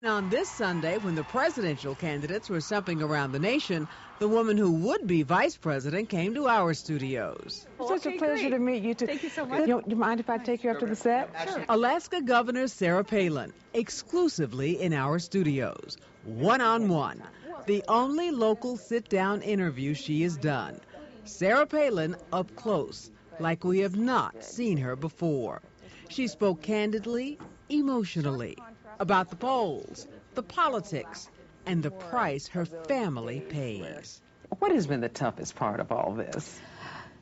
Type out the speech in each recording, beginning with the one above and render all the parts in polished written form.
On this Sunday, when the presidential candidates were stumping around the nation, the woman who would be vice president came to our studios. It's such a pleasure to meet you two. Thank you so much. You mind if I take you up to the set? Sure. Alaska Governor Sarah Palin, exclusively in our studios, one-on-one, the only local sit-down interview she has done. Sarah Palin up close, like we have not seen her before. She spoke candidly, emotionally, about the polls, the politics, and the price her family pays. What has been the toughest part of all this?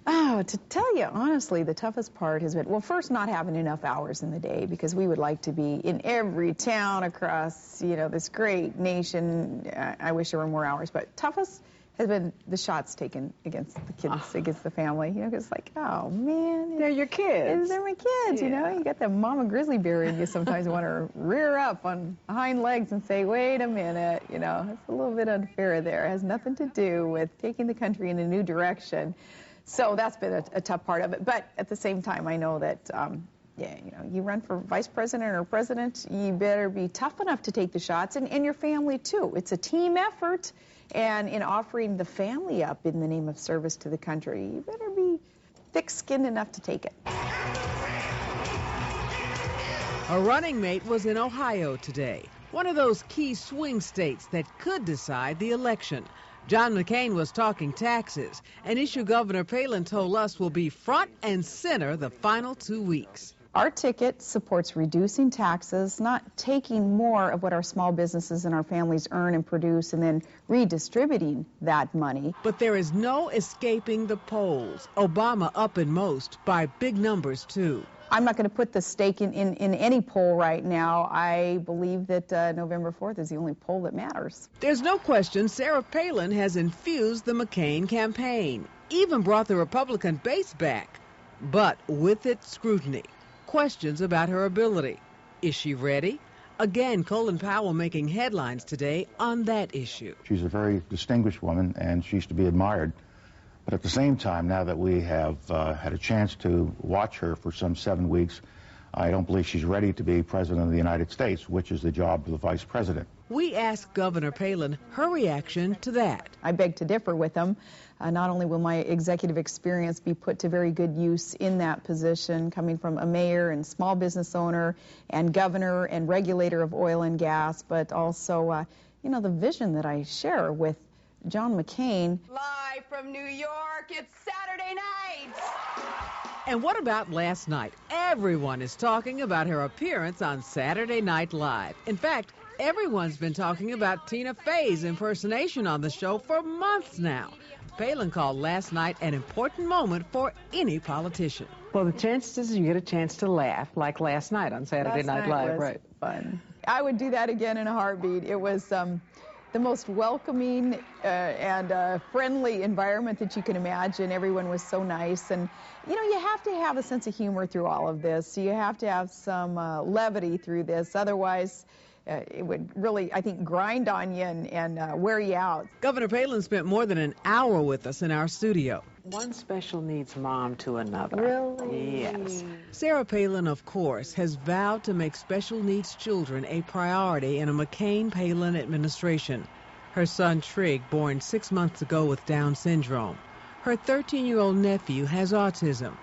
Oh, to tell you honestly, the toughest part has been, well, first, not having enough hours in the day, because we would like to be in every town across, this great nation. I wish there were more hours, but toughest has been the shots taken against the kids, against the family. It's like, oh, man. They're your kids. They're my kids, Yeah. You got that mama grizzly bear in you. Sometimes you want to rear up on hind legs and say, wait a minute, it's a little bit unfair there. It has nothing to do with taking the country in a new direction. So that's been a tough part of it. But at the same time, I know that, you run for vice president or president, you better be tough enough to take the shots, and your family, too. It's a team effort. And in offering the family up in the name of service to the country, you better be thick-skinned enough to take it. A running mate was in Ohio today, one of those key swing states that could decide the election. John McCain was talking taxes, an issue Governor Palin told us will be front and center the final 2 weeks. Our ticket supports reducing taxes, not taking more of what our small businesses and our families earn and produce and then redistributing that money. But there is no escaping the polls. Obama up in most by big numbers, too. I'm not going to put the stake in any poll right now. I believe that November 4th is the only poll that matters. There's no question Sarah Palin has infused the McCain campaign, even brought the Republican base back, but with it scrutiny. Questions about her ability. Is she ready? Again, Colin Powell making headlines today on that issue. She's a very distinguished woman, and she's to be admired. But at the same time, now that we have had a chance to watch her for some 7 weeks, I don't believe she's ready to be president of the United States, which is the job of the vice president. We asked Governor Palin her reaction to that. I beg to differ with him. Not only will my executive experience be put to very good use in that position, coming from a mayor and small business owner and governor and regulator of oil and gas, but also, the vision that I share with John McCain. Live from New York, it's Saturday night. And what about last night? Everyone is talking about her appearance on Saturday Night Live. In fact, everyone's been talking about Tina Fey's impersonation on the show for months now. Palin called last night an important moment for any politician. Well, the chances you get a chance to laugh, like last night on Saturday Night Live, was right? Fun. I would do that again in a heartbeat. It was the most welcoming and friendly environment that you can imagine. Everyone was so nice. And, you have to have a sense of humor through all of this. You have to have some levity through this. Otherwise, it would really, I think, grind on you and wear you out. Governor Palin spent more than an hour with us in our studio. One special needs mom to another. Really? Yes. Sarah Palin, of course, has vowed to make special needs children a priority in a McCain-Palin administration. Her son Trig, born 6 months ago with Down syndrome. Her 13-year-old nephew has autism.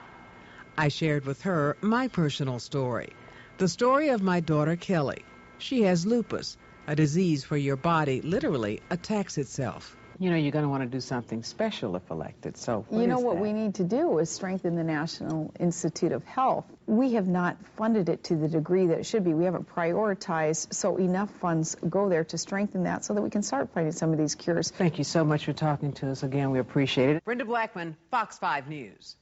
I shared with her my personal story, the story of my daughter Kelly. She has lupus, a disease where your body literally attacks itself. You're going to want to do something special if elected. So what we need to do is strengthen the National Institute of Health. We have not funded it to the degree that it should be. We haven't prioritized, so enough funds go there to strengthen that so that we can start finding some of these cures. Thank you so much for talking to us again. We appreciate it. Brenda Blackmon, Fox 5 News.